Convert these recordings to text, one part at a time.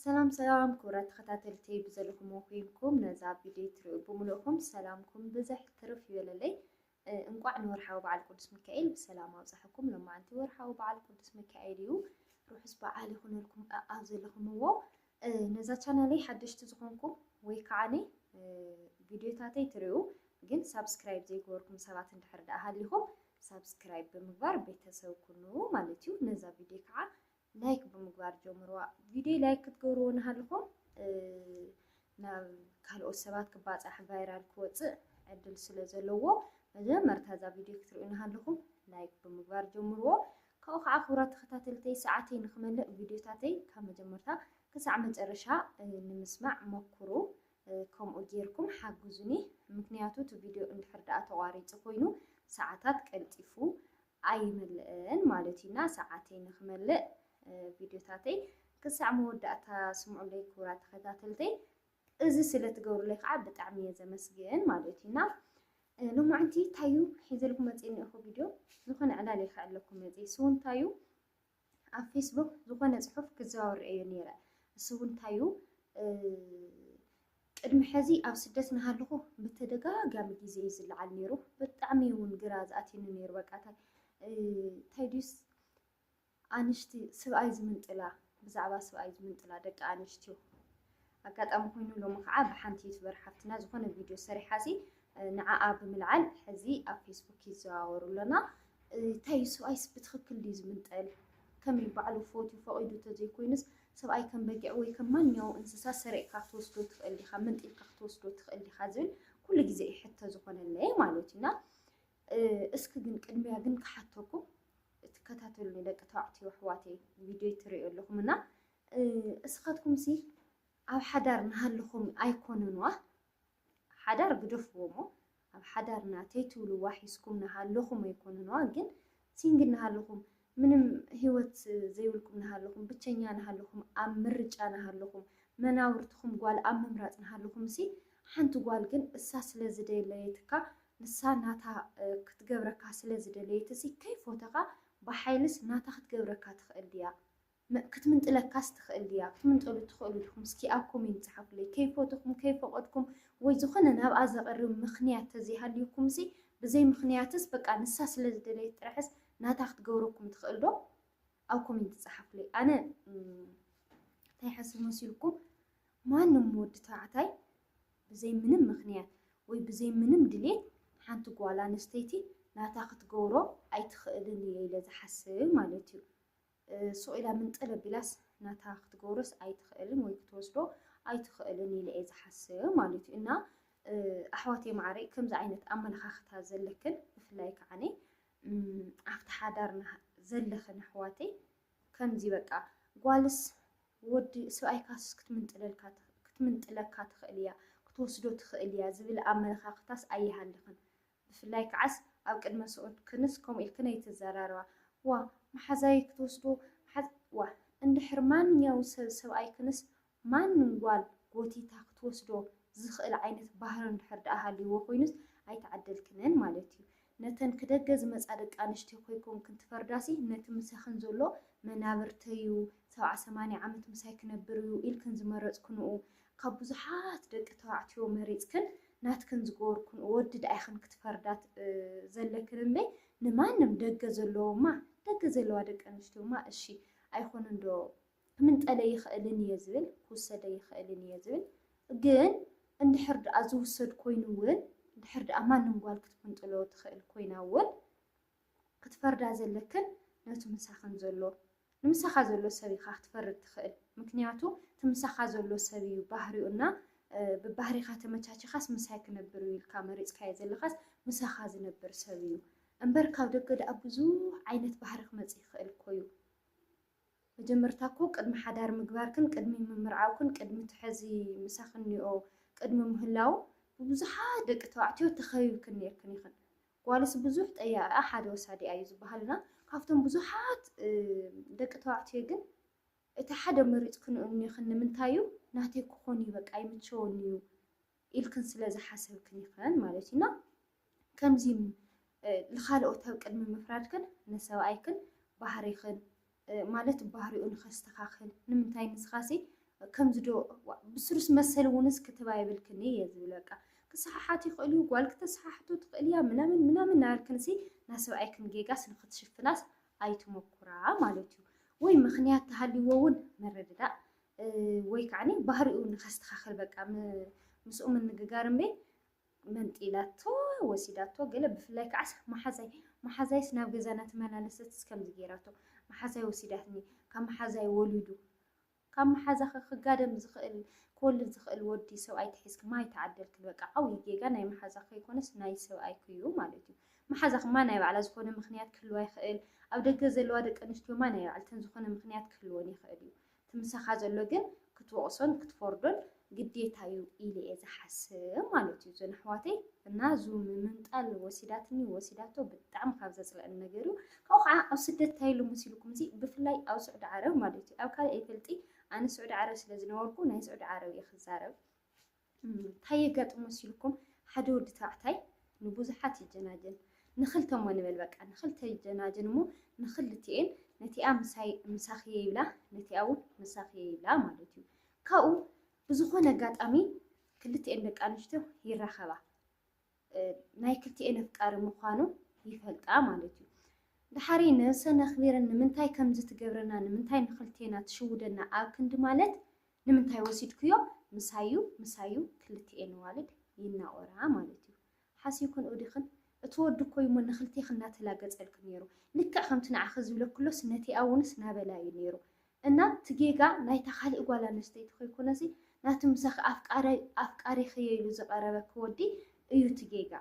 سلام كورة تخطاتلتي بزلكم وخيمكم نزع فيديو تريو بملوكم سلامكم بزح ترف يللي انقع نورحاو بعد قدس ميكائيل بسلام وصحكم لما انت ورحاو بعد قدس ميكائيل روح اسبع عالي خنلكم أعزلكم هو نزع channelي حدش تزخونكم ويكعني فيديو تاتي تريو جن سبسكرايب زي قولكم سبات اندحر أهاليهم سبسكرايب بمقبار بيتساو كنو مالتيو نزع فيديو كعا لايك بمقبار جمروا فيديو لايك تقولون هالهم ካልኦት ሰባት ክባጻሕ ቫይራል ክወፅእ ዕድል ስለ ዘለዎ መጀመርታ እዛ ቪድዮ ክትሪኡና ሃለኹም ላይክ ብምግባር ጀምርዎ ካብኡ ከዓ ክቡራት ተኸታተልተይ ሰዓተይ ንክመልእ ቪድዮታተይ ካብ መጀመርታ ክሳዕ መጨረሻ ንምስማዕ ሞክሩ ከምኡ ጌርኩም ሓግዙኒ ምክንያቱ እቲ ቪድዮ እንድሕር ደኣ ተቋሪፁ ኮይኑ ሰዓታት ቀልጢፉ ኣይምልእን ማለት ኢና ሰዓተይ ንክመልእ ቪድዮታተይ ክሳዕ መወዳእታ ስምዑለይ ክቡራት ተኸታተልተይ إذا سلت جور لك عبد تعمية زمسجين مالتينا لما أنتي تايو حيزلكم متين أخو فيديو زخنا على لي خال لكم متين سون تايو على فيسبوك زخنا صحف كزاور عيونيرة سون تايو المحزي أو سدسنا هالخو بتدقا قام جزء يزل على نيرو بتعمي ونجراز أتين نير وقتها تايدوس أنشتي سبعيز من طلا بزعبا سبعيز من طلا دق أنشتيو أكاد أمكن لو مخعب حنتي تبر حفتنا زخنا فيديو سريع حسي نعاب ملعل حزي على فيسبوك يزاور لنا تايسو أيس بتخكل ليز من تقل كم يبعلو فوتو فقيدو تزي كوينس سو أي كم بقى وي كمان يو إنسان سريع كاتوسدو تخلي خمنت الكاتوسدو تخلي خازل كل جزء حتى زخنا اللي مالوتنا اسكجن كلمة جن كحطوكم تكتاتلو لك تعطي وحواتي فيديو تريو لكم هنا اسخاتكم سي أو حدار نهالكم أيقونوا حدار بدفومو أو حدارنا تيتولو واحيسكم نهالكم أيقونوا جن سينج نهالكم من هوت زيولكم نهالكم بتشينيا نهالكم أمرج نهالكم مناورتكم قال مرات نهالكم سي حنتو قال جن الساس لزدي ليتكا لساناتا كتجبرك سلزدي ليتسي كيف وتقع بحيلس ناتا كتجبرك تخليها كتمنت لك كاستخ اللي كتمنت قلت تخلوا لكم سكي أكم ينتحف لي كيف وتكم كيف وقتكم ويزخنا نهب أزغر مخنيات تزي هاليكم سي بزي مخنياتس بقى نساس لزدلي ترحس ناتاخت جوركم تخلوا أوكم ينتحف لي أنا تيحس مسيلكم ما نمود تاعتي بزي منم مخنيات وي بزي منم دلي حانتو قوالا نستيتي ناتاخت جورو أي تخلني لذا حسي مالتيو سؤال من طلب بلاس ناتاخت جورس أي تخيلن ويكتوسدو أي تخيلن يلي إذا حسه مالتي إنه أحواتي معري كم زعينة أمل خاختها زلكن بفلايك عني عفت حدارنا زلخن أحواتي كم زي بقى قالس ودي سؤال كاس كتمنت لك تخيليا كتوسدو تخيليا زبل أمل خاختاس أي هالخن بفلايك عس أو كلمة سؤال كنسكم الكنية الزرارة محزايك توسدو عند حرمان يوصل سواء كنس ما نقول قوتي تاك توسدو زخل عينة بحر نحرد أهلي وخوينس أي تعدل كنن مالتي نتن كده جز مسألة أنشتي خويكم كنت فرداسي نتن مسخن زلو منابرتيو سواء 8 عامت مساكن بريو إلكن زمرت كنو قبضحات دك توعتيو مريض كن ناتكن زغور كن ودد أخن كتفردات زلكن لي نمانم دق زلو ما دق زلو دق أنشتو ما أشي أيخون ندو من تقلي يخلني يزبل كوسد يخلني يزبل جن عند حرد أزوسد كوينول عند حرد أمان نقول كتبنت له تخيل كوينول كتفرد زلكن نتو مسخن زلو نمسخ زلو سبي خاخ تفرد تخيل مكنياتو تمسخ زلو سبي بحري قلنا ببحري خاتمتشاتي خاص مساك نبرو الكاميرا إسكاي زل خاص مسخ نبر سبيو أمبر كاودك قد أبزو عينة بحر خمس يخيل كويو مجمرتاكو قدم حدار مقباركن قدم ممرعاوكن قدم تحزي مساخني أو قدم مهلاو ببزحات دق توعتيو تخيو كنير كنيخن قوالس بزوحت أيا أحد وسادي أيزو بحالنا كافتن بزوحات دق توعتيو جن إتحدا مريض كنو نيخن منتايو ناتي كخوني بك أي متشونيو إلكن سلازة حسب كنيخن مالتينا كمزيم الخالق تاو قدم مفرادكن نسوايكن بحريخن مالت بحريون خستخاخن نمنتاي نسخاسي كم زدو بسرس مسل ونس كتبايبل كني يزولك كصححاتي خليو قالك تصححتو تقليا منامن ناركنسي ناس بايكن جيجاس نختشف ناس ايتو مكرا مالتو وي مخنيات تهليوون مرددا وي كعني بحريو نخستخخل بقى مسؤ من نغغارم بي منطيلاتو وسيداتو قال بفلاي كعس محازاي سناب غزانات مالالست اسكم زغيراتو محازاي وسيداتني كم محازاي ولدو كم محازا خغادم زخل كل زخل ودي سوء تحسك ما يتعدل كل بقى عوي جيجا ناي محازا يكونس ناي سوء كيو مالتي محازا ما ناي على زخونه مخنيات كل يخيل او دغ زلوا دق انستو ما ناي على تنزخونه مخنيات كلون يخيل تمسخا زلو ግን ክትወቅሶን ክትፈርዶን ግዴታዩ ኢሊ ዝሓስብ ማለት እዩ ዘን ኣሕዋተይ እና ዙም ምንጣል ወሲዳቶ ብጣዕሚ ካብ ዘፅልአን ነገር እዩ ካብኡ ከዓ ኣብ ስደት ታይሉ መሲልኩም እዚ ብፍላይ ኣብ ስዑድ ዓረብ ማለት እዩ ኣብ ካልእ ኣይፈልጢ ኣነ ስዑድ ዓረብ ስለ ዝነበርኩ ናይ ስዑድ ዓረብ እየ ክዛረብ እንታይ የጋጥም መሲልኩም ሓደ ወዲ ተባዕታይ ንብዙሓት ይጀናጀን ንኽልተሞ ንበል በቃ ንኽልተ ይጀናጀን እሞ ንኽልቲአን ነቲኣ ምሳኽየ ይብላ ነቲኣ እውን ምሳኽየ ይብላ ማለት እዩ ካብኡ ብዝኾነ ኣጋጣሚ ክልቲአን ደቂ ኣንስትዮ ይራኸባ ናይ ክልቲአን ኣፍቃሪ ምዃኑ ይፈልጣ ማለት እዩ ድሓሪ ነብሰን ኣኽቢረን ንምንታይ ከምዚ ትገብረና ንምንታይ ንኽልቲአና ትሽውደና ኣብ ክንዲ ማለት ንምንታይ ወሲድክዮ ምሳዩ ክልቲአን ዋልድ ይናቆራ ማለት እዩ ሓሲብኩን ኦዲኽን እትወዱ ኮይሞ ንኽልቲኽን እናተላገፀልክ ነይሩ ልክዕ ከምቲ ንዓኸ ዝብለክሎስ ነቲኣ እውንስ ናበላዩ ነይሩ እና ትጌጋ ናይታ ካልእ ጓል ኣንስተይቲ ኮይኮነሲ ናቲ ምሳኺ ኣፍቃሪ ኸየኢሉ ዝቐረበክ ወዲ እዩ ትጌጋ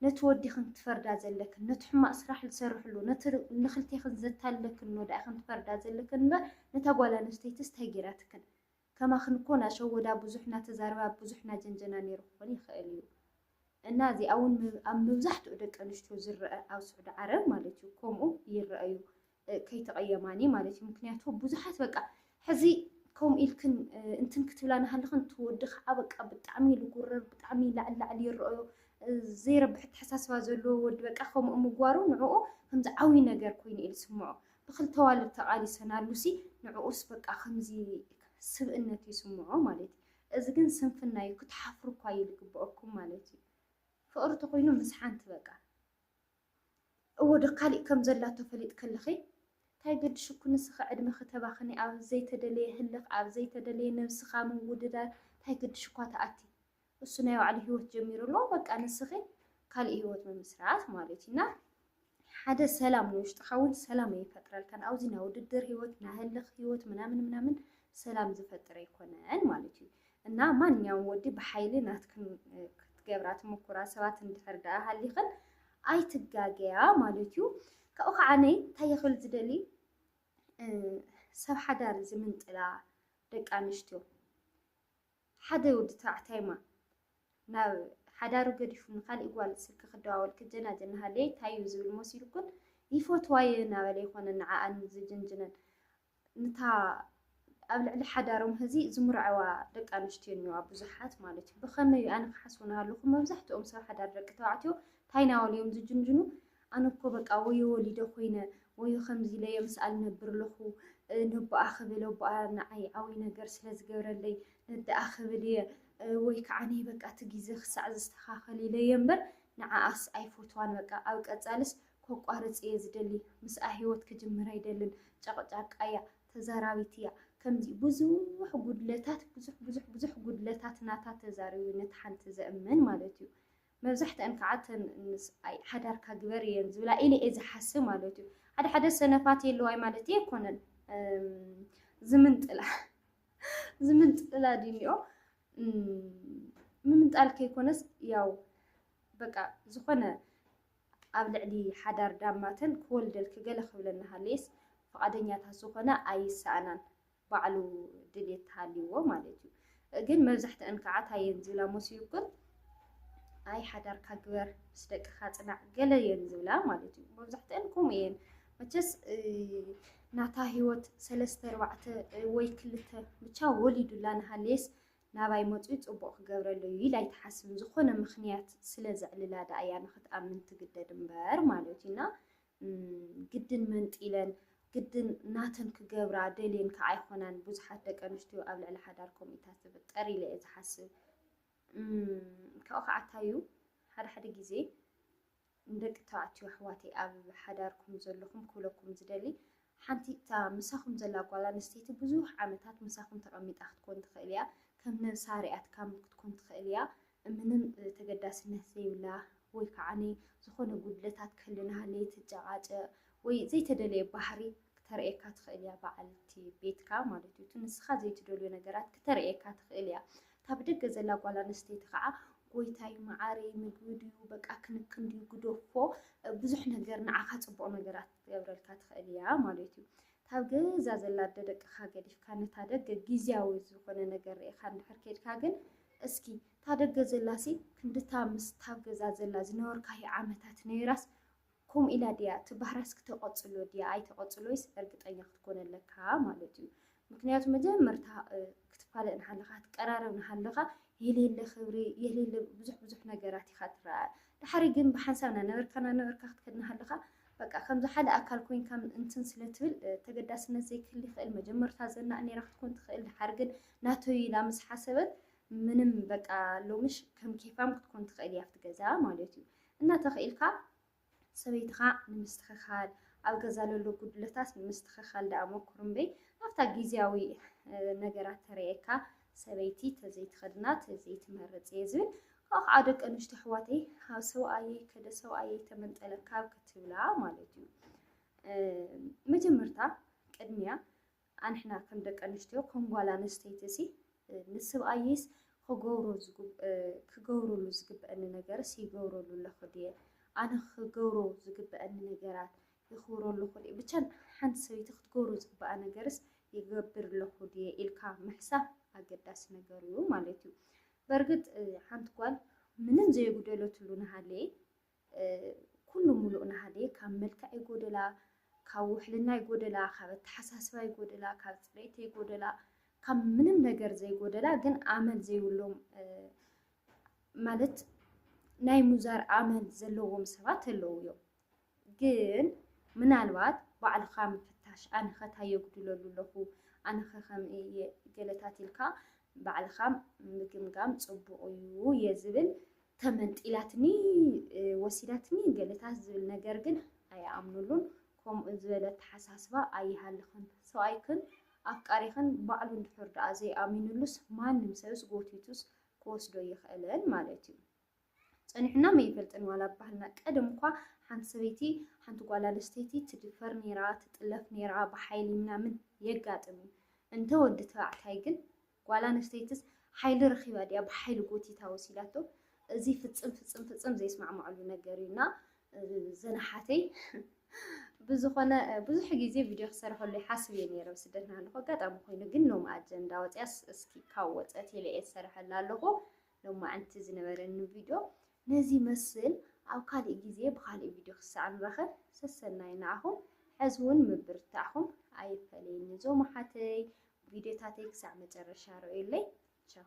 ነቲ ወዲኽን ትፈርዳ ዘለክን ነቲ ሕማቕ ስራሕ ዝሰርሕሉ ነቲ ንኽልቲኽን ዘታለክን ወዳእኽን ትፈርዳ ዘለክን እምበር ነታ ጓል ኣንስተይትስ እንታይ ጌራትክን ከማኽን እኮ ናሸወዳ ብዙሕ ናተዛረባ ብዙሕ ናጀንጀና ነይሩ ክኾን ይኽእል እዩ እና እዚኣ እውን ኣብ መብዛሕትኡ ደቂ ኣንስትዮ ዝረአ ኣብ ስዑድ ዓረብ ማለት እዩ ከምኡ ይረአዩ ከይተቐየማኒ ማለት እዩ ምክንያቱ ብዙሓት በቃ ሕዚ ከምኡ ኢልክን እንትን ክትብላ ናሃለኽን ትወዲ ከዓ በቃ ብጣዕሚ ልጉረር ብጣዕሚ ላዕሊ ይረአዩ ዘይረብሕ ተሓሳስባ ዘለዎ ወዲ በቃ ከምኡ ምግባሩ ንዕኡ ከምዚ ዓብዪ ነገር ኮይኑ ኢሉ ስምዖ ብክልተ ዋልድ ተቓሊሰናሉሲ ንዕኡስ በቃ ከምዚ ስብእነት ይስምዖ ማለት እዩ እዚ ግን ስንፍና እዩ ክትሓፍሩ እኳ ይግብአኩም ማለት እዩ ፍቅሪ ተኮይኑ ምስ ሓንቲ በቃ እወደ ካልእ ከም ዘላቶ ፈሊጥ ከለኺ እንታይ ገድሽ እኮ ንስኻ ዕድመ ከተባኽኒ ኣብ ዘይተደለየ ህልኽ ኣብ ዘይተደለየ ነብስኻ ምውድዳር እንታይ ገድሽ እኳ ተኣቲ እሱ ናይ ባዕሉ ሂወት ጀሚሩ ኣሎ በቃ ንስኺ ካልእ ሂወት ምምስራት ማለት ኢና ሓደ ሰላም ንውሽጥኻ እውን ሰላም ይፈጥረልካን ኣብዚ ናይ ውድድር ሂወት ናይ ህልኽ ሂወት ምናምን ሰላም ዝፈጥር ኣይኮነን ማለት እዩ እና ማንኛውም ወዲ ብሓይሊ ናትክን ክትገብራ ትምኩራ ሰባት እንድሕር ደኣ ሃሊኽን ኣይትጋገያ ማለት እዩ ካብኡ ከዓ ነይ እንታይ የኽብል ዝደሊ ሰብ ሓዳር ዝምንጥላ ደቂ ኣንስትዮ ሓደ ወዲ ተባዕታይማ ናብ ሓዳሩ ገዲፉ ንካልእ ጓል ስልኪ ክደዋወል ክጀናጀን ሃለየ እንታይ እዩ ዝብል መሲልኩን ይፈትዋየ እናበለ ይኮነ ንዓኣን ዝጅንጅነን ንታ ኣብ ልዕሊ ሓዳሮም ህዚ ዝምርዐዋ ደቂ ኣንስትዮ እኒዋ ብዙሓት ማለት እዩ ብኸመይ ኣነ ክሓስቡ ናሃለኹ መብዛሕትኦም ሰብ ሓዳር ደቂ ተባዕትዮ እንታይ ናበልዮም ዝጅንጅኑ ኣነ እኮ በቃ ወዮ ወሊደ ኮይነ ወዮ ከምዚ ለየ ምስኣል ነብር ኣለኹ ነቦኣ ክብል ኣቦኣ ንዓይ ዓብዪ ነገር ስለ ዝገብረለይ ነዳኣ ክብል እየ ወይ ከዓ ነይ በቃ እቲ ግዜ ክሳዕ ዝስተኻኸል ኢለየ እምበር ንዓኣስ ኣይፈትዋን በቃ ኣብ ቀፃልስ ከቋርፅ እየ ዝደሊ ምስኣ ሂወት ክጅምር ኣይደልን ጨቕጫቃ እያ ተዛራቢት እያ ከምዚ ብዙሕ ጉድለታት ጉድለታት ናታ ተዛሪቡ ነቲ ሓንቲ ዘእምን ማለት እዩ መብዛሕትአን ከዓ ሓዳርካ ግበር እየን ዝብላ ኢለ እየ ዝሓስብ ማለት እዩ ሓደ ሰነፋት የለዋይ ማለት እየ ኣይኮነን ዝምንጥላ ድንኦ ምምንጣል ከይኮነስ ያው በቃ ዝኾነ ኣብ ልዕሊ ሓዳር ዳማተን ክወልደልክ ገለ ክብለና ሃለየስ ፈቃደኛታት ዝኾነ ኣይሰኣናን ባዕሉ ድሌት ሃልይዎ ማለት እዩ ግን መብዛሕትአን ከዓ ታየን ዝብላ መሲልኩን ኣይ ሓዳርካ ግበር ምስ ደቅኻ ፅናዕ ገለ እየን ዝብላ ማለት እዩ መብዛሕትአን ከምኡ እየን መቸስ ናታ ሂወት 3-4 ወይ 2 ብቻ ወሊዱላ ናሃለየስ ናባይ መፅኡ ፅቡቅ ክገብረሉ ኢላ ኣይትሓስብን ዝኾነ ምክንያት ስለ ዘዕልላ ዳ እያ ንክትኣምን ትግደድ እምበር ማለት ኢና ግድን መንጢለን ግድን ናተን ክገብራ ደልየን ከኣይኮናን ብዙሓት ደቂ ኣንስትዮ ኣብ ልዕሊ ሓዳር ኮሚታት ዝፍጠር ኢለ እየ ዝሓስብ ካብኡ ከዓ እንታዩ ሓደ ግዜ ንደቂ ተባዕትዮ ኣሕዋተይ ኣብ ሓዳርኩም ዘለኹም ክብለኩም ዝደሊ ሓንቲ እታ ምሳኹም ዘላ ጓል ኣንስተይቲ ብዙሕ ዓመታት ምሳኹም ተቐሚጣ ክትኮን ትኽእል እያ ከም ነብሳሪኣትካ ክትኮን ትኽእል እያ ምንም ተገዳስነት ዘይብላ ወይ ከዓኒ ዝኾነ ጉድለታት ክህልናሃለየ ትጨቃጨቕ ወይ ዘይተደለየ ባህሪ ክተርእየካ ትኽእል እያ በዓልቲ ቤትካ ማለት እዩ ንስኻ ዘይትደልዮ ነገራት ክተርእየካ ትኽእል እያ ካብ ደገ ዘላ ጓል ኣንስተይቲ ከዓ ጎይታይ ማዓረይ ምግቢ ድዩ በቃ ክንክን ድዩ ግደፎ ብዙሕ ነገር ንዓኻ ፅቡቕ ነገራት ትገብረልካ ትኽእል እያ ማለት እዩ ካብ ገዛ ዘላ ደቅኻ ገዲፍካ ነታ ደገ ግዝያዊ ዝኾነ ነገር ርኢኻ እንድሕር ከይድካ ግን እስኪ ታደገ ዘላሲ ክንድታ ምስ ታብ ገዛ ዘላ ዝነበርካዮ ዓመታት ነይራስ ከምኡ ኢላ ድያ ትባህራስ ክተቐፅሎ ድያ ኣይተቐፅሎይስ እርግጠኛ ክትኮን ኣለካ ማለት እዩ ምክንያቱ መጀመርታ ክትፋለጥ ንሃለኻ ትቀራረብ ንሃለኻ የሌለ ክብሪ የሌለ ብዙሕ ነገራት ኢኻ ትረአ ድሓሪ ግን ብሓንሳብና ነበርካ ክትከድ ንሃለኻ በቃ ከምዚ ሓደ ኣካል ኮይንካ እንትን ስለትብል ተገዳስነት ዘይክህሊ ይኽእል መጀመርታ ዘናእ ነይራ ክትኮን ትኽእል ድሓር ግን ናተይ ኢላ ምስ ሓሰበት ምንም በቃ ሎምሽ ከም ኬፋም ክትኮን ትኽእል እያ ኣብቲ ገዛ ማለት እዩ እናተኽኢልካ ሰበይትኻ ንምስትኽኻል ኣብ ገዛ ዘሎ ጉድለታት ንምስትኽኻል ዳኣ ሞክሩ እምበይ ኣብታ ግዝያዊ ነገራት ተርእየካ ሰበይቲ ተዘይትኸድና ተዘይትመርፅ እየ ዝብል ካብኡ ከዓ ደቂ ኣንስትዮ ኣሕዋተይ ኣብ ሰብኣየይ ከደ ሰብኣየይ ተመንጠለካ ክትብላ ማለት እዩ መጀመርታ ቅድሚያ ኣንሕና ከም ደቂ ኣንስትዮ ከም ጓል ኣንስተይቲ ሲ ንሰብኣየይስ ክገብረሉ ዝግበአኒ ነገርስ ይገብረሉ ኣለኹ ድየ ኣነ ክገብሮ ዝግበአኒ ነገራት ይኽብረሉ ክእል ብቻ ሓንቲ ሰበይቲ ክትገብሮ ዝግበኣ ነገርስ ይገብር ኣለኹ ድየ ኢልካ ምሕሳብ ኣገዳሲ ነገር እዩ ማለት እዩ በርግጥ ሓንቲ ጓል ምንም ዘይጉደለትሉ ናሃለየ ኩሉ ሙሉእ ናሃለየ ካብ መልክዕ ይጎደላ ካብ ውሕልና ይጎደላ ካብ ኣተሓሳስባ ይጎደላ ካብ ፅሬት ይጎደላ ካብ ምንም ነገር ዘይጎደላ ግን ኣመል ዘይብሎም ማለት ናይ ሙዛር ኣመል ዘለዎም ሰባት ኣለዉ እዮም ግን ምናልባት ባዕልኻ ምፍታሽ ኣነ ኸ እንታይ የጉድለሉ ኣለኹ ኣነ ኸ ከምኡ ገለታት ኢልካ ባዕልኻ ምግምጋም ፅቡቕ እዩ እየ ዝብል ተመንጢላትኒ ወሲዳትኒ ገለታት ዝብል ነገር ግን ኣይኣምኑሉን ከምኡ ዝበለ ኣተሓሳስባ ኣይሃልኽን ሰብኣይክን ኣፍቃሪኽን ባዕሉ እንድሕር ደኣ ዘይኣሚኑሉስ ማንም ሰብስ ጎቲቱስ ክወስዶ ይኽእልን ማለት እዩ ፀኒሕና መይፈልጥን ዋላ ባህልና ቀደም እኳ ሓንቲ ሰበይቲ ሓንቲ ጓል ኣንስተይቲ ትድፈር ነይራ ትጥለፍ ነይራ ብሓይሊ ምናምን የጋጥም እንተ ወዲ ተባዕታይ ግን ጓል ኣንስተይትስ ሓይሊ ረኺባ ድያ ብሓይሊ ጎቲታ ወሲዳቶ እዚ ፍፅም ዘይስማዕማዕሉ ነገር እዩና ዘናሓተይ ብዝኾነ ብዙሕ ግዜ ቪድዮ ክሰርሐሉ ይሓስብ እየ ነይረ ስደት ናሃለኹ ኣጋጣሚ ኮይኑ ግን ሎሚ ኣጀንዳ ወፅያስ እስኪ ካብ ወፀት ኢለ እየ ዝሰርሐላ ኣለኹ ሎማዓንቲ ዝነበረኒ ቪድዮ ነዚ መስል ኣብ ካልእ ግዜ ብካልእ ቪድዮ ክሳዕ ንረኽብ ሰሰናይ ንኣኹም ሕዚ እውን ምብርታዕኹም ኣይፈለየኒ ዞም ሓተይ ቪድዮታተይ ክሳዕ መጨረሻ ርአዩለይ ቻው